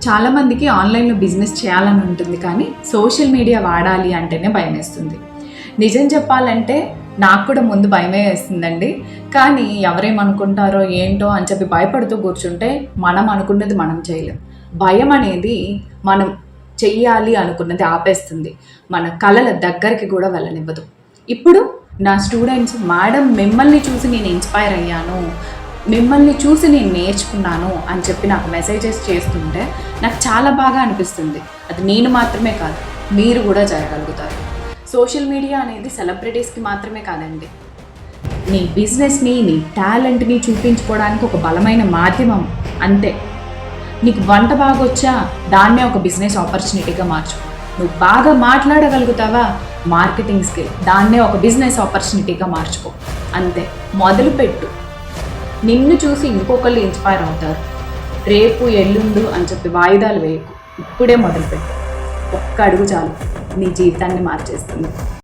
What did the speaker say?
చాలామందికి ఆన్లైన్లో బిజినెస్ చేయాలని ఉంటుంది, కానీ సోషల్ మీడియా వాడాలి అంటేనే భయం వేస్తుంది. నిజం చెప్పాలంటే నాకు కూడా ముందు భయమే వేస్తుందండి. కానీ ఎవరేమనుకుంటారో ఏంటో అని చెప్పి భయపడుతూ కూర్చుంటే మనం అనుకున్నది మనం చేయలేం. భయం అనేది మనం చెయ్యాలి అనుకున్నది ఆపేస్తుంది, మన కళల దగ్గరికి కూడా వెళ్ళనివ్వదు. ఇప్పుడు నా స్టూడెంట్స్, మేడం మిమ్మల్ని చూసి నేను ఇన్స్పైర్ అయ్యాను, మిమ్మల్ని చూసి నేను నేర్చుకున్నాను అని చెప్పి నాకు మెసేజెస్ చేస్తుంటే నాకు చాలా బాగా అనిపిస్తుంది. అది నేను మాత్రమే కాదు, మీరు కూడా చేయగలుగుతారు. సోషల్ మీడియా అనేది సెలబ్రిటీస్కి మాత్రమే కాదండి, నీ బిజినెస్ని, నీ టాలెంట్ని చూపించుకోవడానికి ఒక బలమైన మాధ్యమం. అంతే. నీకు వంట బాగా వచ్చా, దాన్నే ఒక బిజినెస్ ఆపర్చునిటీగా మార్చు. నువ్వు బాగా మాట్లాడగలుగుతావా, మార్కెటింగ్ స్కిల్, దాన్నే ఒక బిజినెస్ ఆపర్చునిటీగా మార్చుకో. అంతే, మొదలుపెట్టు. నిన్ను చూసి ఇంకొకళ్ళు ఇన్స్పైర్ అవుతారు. రేపు ఎల్లుండు అని చెప్పి వాయిదాలు వేయకు, ఇప్పుడే మొదలుపెట్టు. ఒక్క అడుగు చాలు, నీ జీవితాన్ని మార్చేస్తుంది.